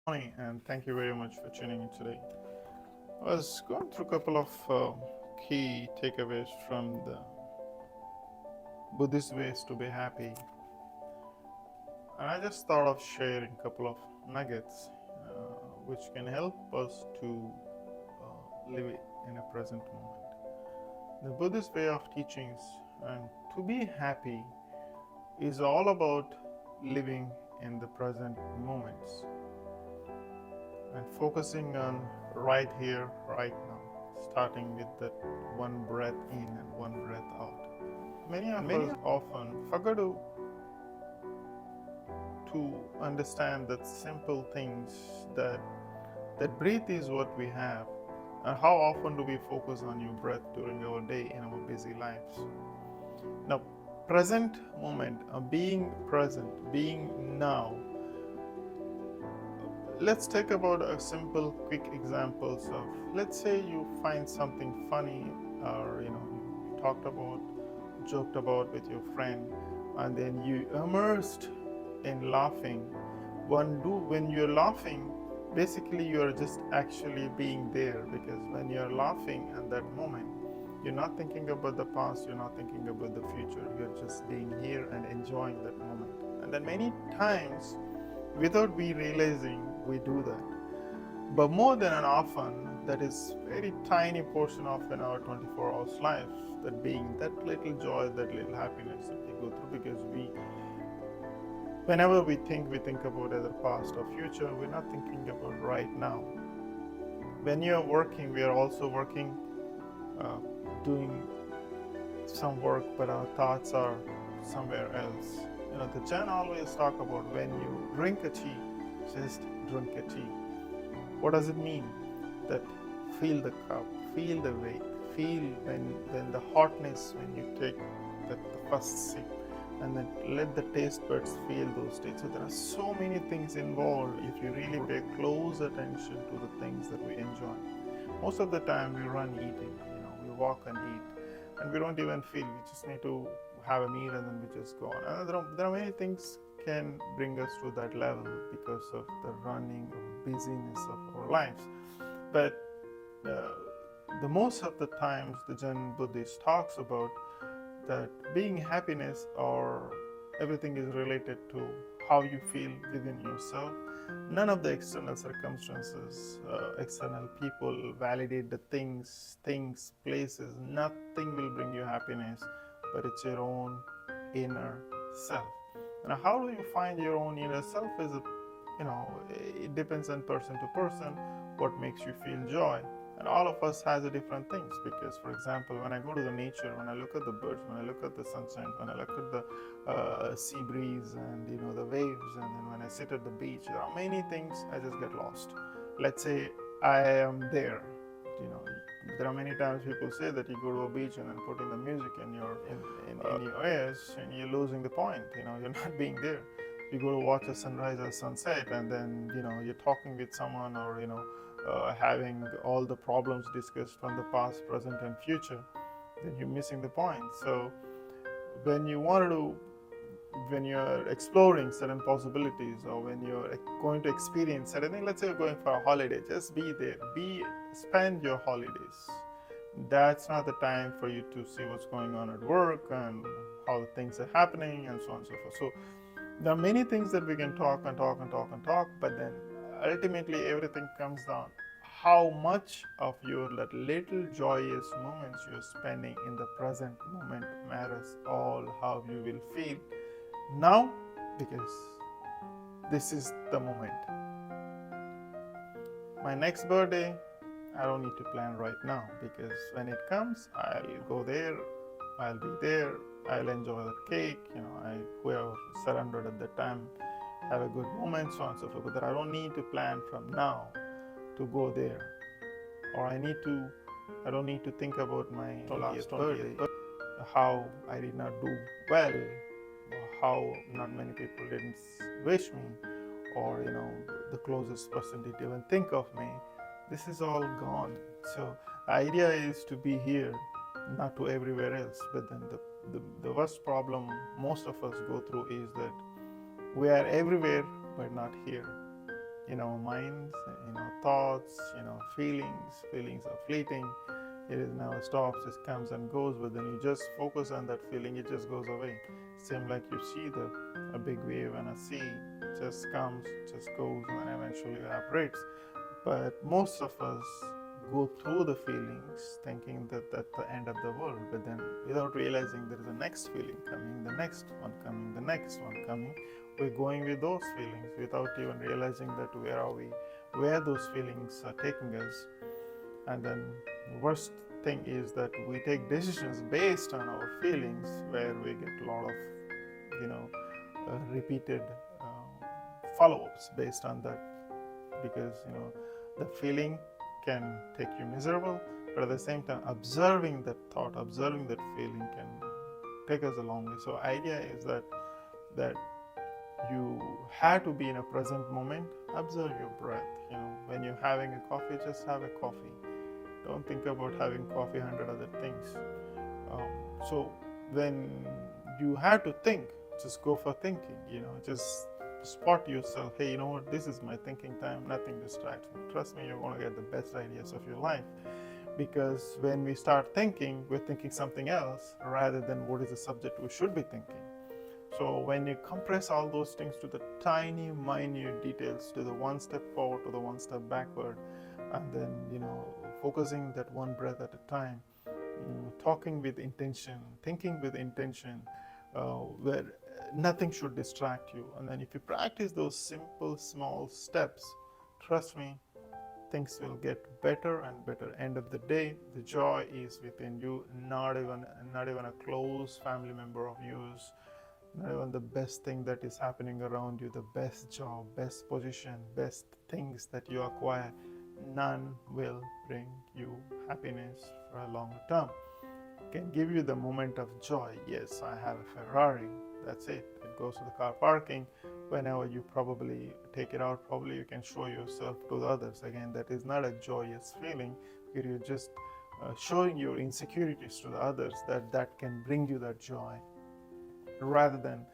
Morning, and thank you very much for tuning in today. I was going through a couple of key takeaways from the Buddhist ways to be happy, and I just thought of sharing a couple of nuggets which can help us to live in a present moment. The Buddhist way of teachings and to be happy is all about living in the present moments and focusing on right here, right now, starting with that one breath in and one breath out. Many of us often forget to understand that simple things that breath is what we have, and how often do we focus on your breath during our day in our busy lives. Now, present moment, being present, being now. Let's take about a simple quick examples of, let's say you find something funny, or you joked about with your friend, and then you immersed in laughing. When you're laughing, basically you're just actually being there, because when you're laughing at that moment, you're not thinking about the past, you're not thinking about the future, you're just being here and enjoying that moment. And then many times, without we realizing, we do that. But more than often, that is very tiny portion of in our 24 hours life, that being that little joy, that little happiness that we go through, because whenever we think about either past or future, we're not thinking about right now. When you're working, we are also working, uh, doing some work, but our thoughts are somewhere else. The Chen always talk about, when you drink a tea, just drink a tea. What does it mean? That feel the cup, feel the weight, feel when the hotness when you take the first sip, and then let the taste buds feel those tastes. So there are so many things involved if you really pay close attention to the things that we enjoy. Most of the time we run eating, we walk and eat, and we don't even feel. We just need to have a meal and then we just go on. And there are many things can bring us to that level because of the running or busyness of our lives. But uh, the most of the times the Zen Buddhist talks about that being happiness, or everything is related to how you feel within yourself. None of the external circumstances, external people validate the things, places. Nothing will bring you happiness, but it's your own inner self. And how do you find your own inner self? It depends on person to person what makes you feel joy. And all of us has a different things, because for example, when I go to the nature, when I look at the birds, when I look at the sunshine, when I look at the sea breeze and the waves, and then when I sit at the beach, there are many things I just get lost. Let's say I am there, you know there are many times people say that you go to a beach and then put in the music in your ears, and you're losing the point. You're not being there. You go to watch a sunrise or sunset, and then you're talking with someone, or having all the problems discussed from the past, present, and future, then you're missing the point. So when you want to when you're exploring certain possibilities, or when you're going to experience certain things, let's say you're going for a holiday, just be there, spend your holidays. That's not the time for you to see what's going on at work and how things are happening and so on and so forth. So there are many things that we can talk and talk and talk and talk, but then ultimately everything comes down how much of your that little joyous moments you're spending in the present moment matters all how you will feel now, because this is the moment. My next birthday, I don't need to plan right now, because when it comes, I'll go there, I'll be there, I'll enjoy the cake, whoever surrendered at the time, have a good moment, so on and so forth. But I don't need to plan from now to go there, or I don't need to think about my last birthday, how I did not do well, how not many people didn't wish me, or the closest person didn't even think of me. This is all gone. So the idea is to be here, not to everywhere else. But then the worst problem most of us go through is that we are everywhere but not here. in our minds, in our thoughts, feelings are fleeting. It is never stops, it comes and goes, but then you just focus on that feeling, it just goes away. Same like you see a big wave and a sea, just comes, just goes, and eventually evaporates. But most of us go through the feelings thinking that that's the end of the world, but then without realizing there is a next feeling coming, the next one coming, the next one coming. We're going with those feelings without even realizing that where are we, where those feelings are taking us. And then the worst thing is that we take decisions based on our feelings, where we get a lot of, repeated follow-ups based on that, because the feeling can take you miserable, but at the same time observing that thought, observing that feeling can take us a long way. So idea is that you have to be in a present moment. Observe your breath. When you're having a coffee, just have a coffee. Don't think about having coffee 100 other things. So when you have to think, just go for thinking. Just spot yourself. Hey, you know what? This is my thinking time. Nothing distracts me. Trust me, you're going to get the best ideas of your life. Because when we start thinking, we're thinking something else rather than what is the subject we should be thinking. So when you compress all those things to the tiny, minute details, to the one step forward, to the one step backward, and then focusing that one breath at a time, talking with intention, thinking with intention, where nothing should distract you. And then if you practice those simple, small steps, trust me, things will get better and better. End of the day, the joy is within you. Not even a close family member of yours, not even the best thing that is happening around you, the best job, best position, best things that you acquire, none will bring you happiness for a longer term. Can give you the moment of joy. Yes, I have a Ferrari. That's it. It goes to the car parking. Whenever you probably take it out, probably you can show yourself to the others. Again, that is not a joyous feeling. You're just showing your insecurities to the others. That can bring you that joy. Rather than,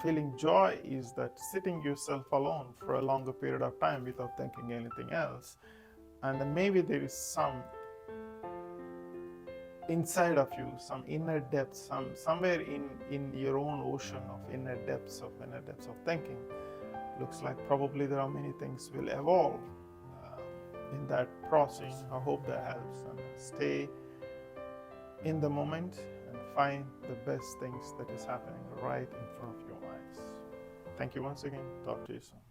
feeling joy is that sitting yourself alone for a longer period of time without thinking anything else. And then maybe there is some inside of you, some inner depths, somewhere in your own ocean of inner depths of thinking. Looks like probably there are many things will evolve in that process. I hope that helps. And stay in the moment and find the best things that is happening right in front of your eyes. Thank you once again. Talk to you soon.